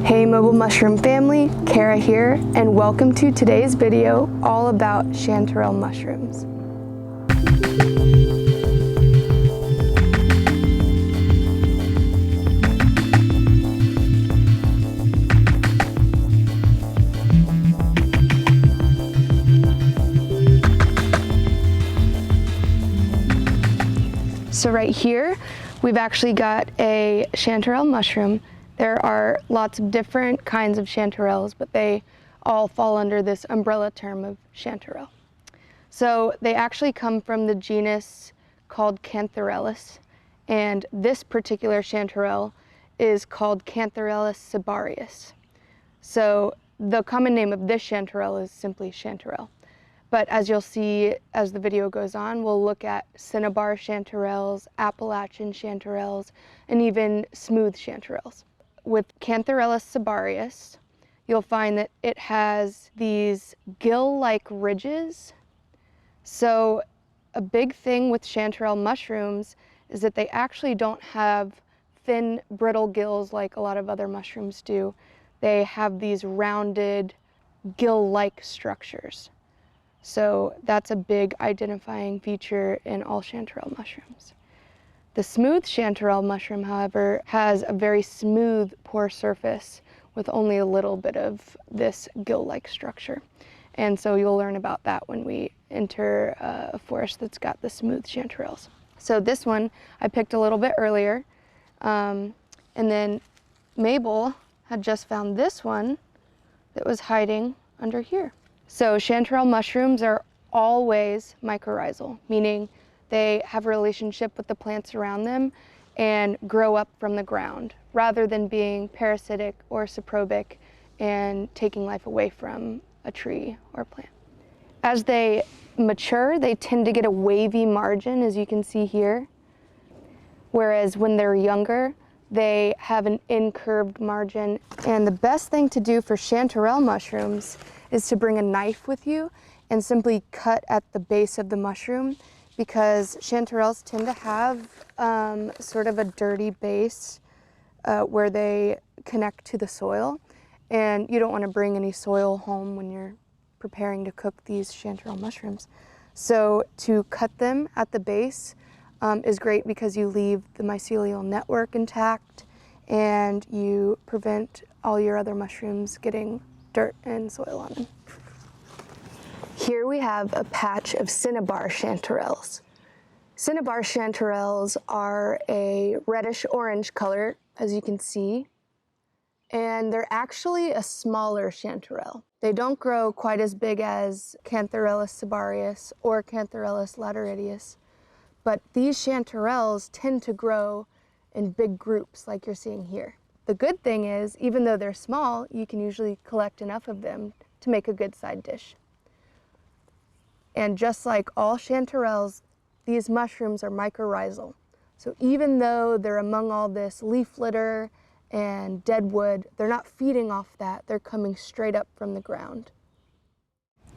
Hey Mobile Mushroom family, Kara here, and welcome to today's video all about chanterelle mushrooms. So right here, we've actually got a chanterelle mushroom. There are lots of different kinds of chanterelles, but they all fall under this umbrella term of chanterelle. So they actually come from the genus called Chanterelles, and this particular chanterelle is called Chanterelle cibarius. So the common name of this chanterelle is simply chanterelle. But as you'll see as the video goes on, we'll look at Cinnabar Chanterelles, Appalachian Chanterelles, and even smooth chanterelles. With Chanterelle cibarius, you'll find that it has these gill-like ridges. So a big thing with chanterelle mushrooms is that they actually don't have thin, brittle gills like a lot of other mushrooms do. They have these rounded, gill-like structures. So that's a big identifying feature in all chanterelle mushrooms. The smooth chanterelle mushroom, however, has a very smooth pore surface with only a little bit of this gill-like structure. And so you'll learn about that when we enter a forest that's got the smooth chanterelles. So this one I picked a little bit earlier, and then Mabel had just found this one that was hiding under here. So chanterelle mushrooms are always mycorrhizal, meaning they have a relationship with the plants around them and grow up from the ground, rather than being parasitic or saprobic and taking life away from a tree or plant. As they mature, they tend to get a wavy margin, as you can see here, whereas when they're younger, they have an incurved margin. And the best thing to do for chanterelle mushrooms is to bring a knife with you and simply cut at the base of the mushroom, because chanterelles tend to have sort of a dirty base where they connect to the soil, and you don't want to bring any soil home when you're preparing to cook these chanterelle mushrooms. So to cut them at the base is great because you leave the mycelial network intact and you prevent all your other mushrooms getting dirt and soil on them. Here we have a patch of Cinnabar Chanterelles. Cinnabar Chanterelles are a reddish-orange color, as you can see, and they're actually a smaller chanterelle. They don't grow quite as big as Chanterelle cibarius or Chanterelle lateridius, but these chanterelles tend to grow in big groups like you're seeing here. The good thing is, even though they're small, you can usually collect enough of them to make a good side dish. And just like all chanterelles, these mushrooms are mycorrhizal. So even though they're among all this leaf litter and dead wood, they're not feeding off that, they're coming straight up from the ground.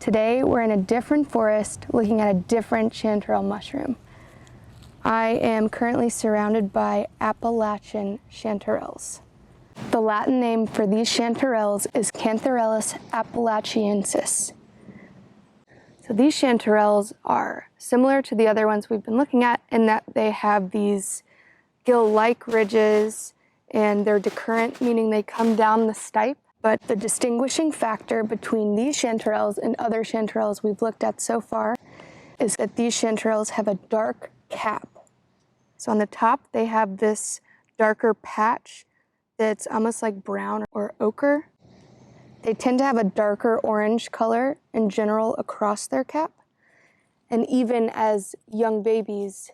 Today we're in a different forest looking at a different chanterelle mushroom. I am currently surrounded by Appalachian Chanterelles. The Latin name for these chanterelles is Chanterelle appalachiensis. So these chanterelles are similar to the other ones we've been looking at in that they have these gill-like ridges and they're decurrent, meaning they come down the stipe. But the distinguishing factor between these chanterelles and other chanterelles we've looked at so far is that these chanterelles have a dark cap. So on the top, they have this darker patch that's almost like brown or ochre. They tend to have a darker orange color in general across their cap. And even as young babies,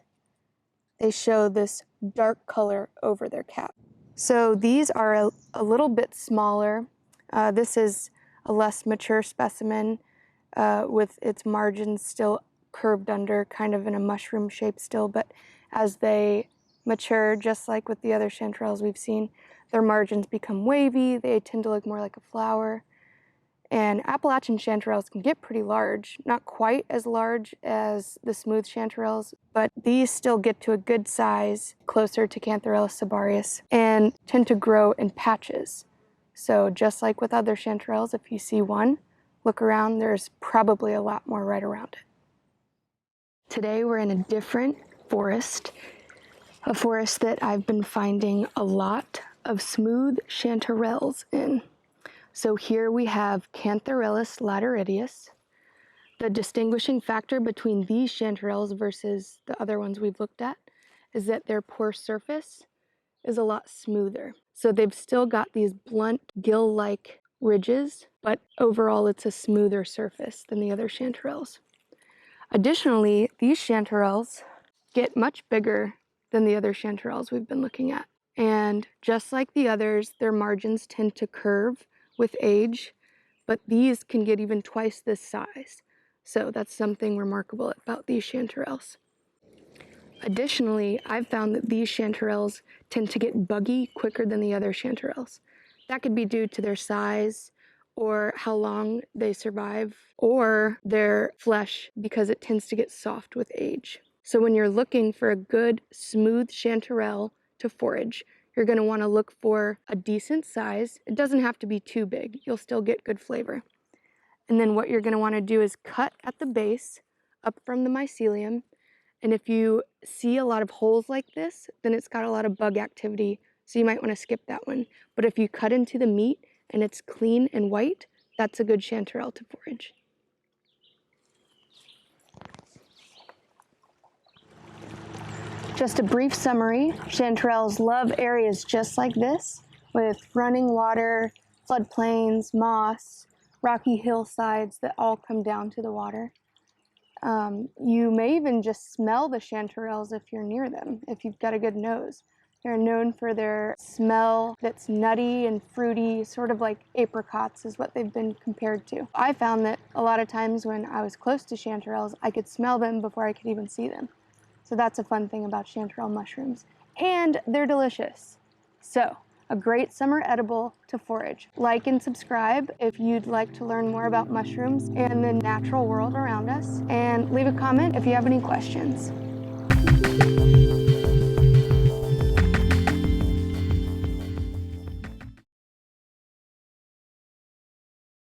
they show this dark color over their cap. So these are a little bit smaller. This is a less mature specimen with its margins still curved under, kind of in a mushroom shape still. But as they mature, just like with the other chanterelles we've seen, their margins become wavy. They tend to look more like a flower. And Appalachian chanterelles can get pretty large, not quite as large as the smooth chanterelles, but these still get to a good size, closer to Chanterelle cibarius, and tend to grow in patches. So just like with other chanterelles, if you see one, look around, there's probably a lot more right around it. Today we're in a different forest, a forest that I've been finding a lot of smooth chanterelles in. So here we have Cantharellus lateridius. The distinguishing factor between these chanterelles versus the other ones we've looked at is that their pore surface is a lot smoother. So they've still got these blunt gill-like ridges, but overall it's a smoother surface than the other chanterelles. Additionally, these chanterelles get much bigger than the other chanterelles we've been looking at. And just like the others, their margins tend to curve with age, but these can get even twice this size. So that's something remarkable about these chanterelles. Additionally, I've found that these chanterelles tend to get buggy quicker than the other chanterelles. That could be due to their size or how long they survive, or their flesh, because it tends to get soft with age. So when you're looking for a good, smooth chanterelle to forage, you're going to want to look for a decent size. It doesn't have to be too big. You'll still get good flavor. And then what you're going to want to do is cut at the base up from the mycelium. And if you see a lot of holes like this, then it's got a lot of bug activity, so you might want to skip that one. But if you cut into the meat and it's clean and white, that's a good chanterelle to forage. Just a brief summary, chanterelles love areas just like this, with running water, floodplains, moss, rocky hillsides that all come down to the water. You may even just smell the chanterelles if you're near them, if you've got a good nose. They're known for their smell that's nutty and fruity, sort of like apricots is what they've been compared to. I found that a lot of times when I was close to chanterelles, I could smell them before I could even see them. So that's a fun thing about chanterelle mushrooms. And they're delicious. So, a great summer edible to forage. Like and subscribe if you'd like to learn more about mushrooms and the natural world around us. And leave a comment if you have any questions.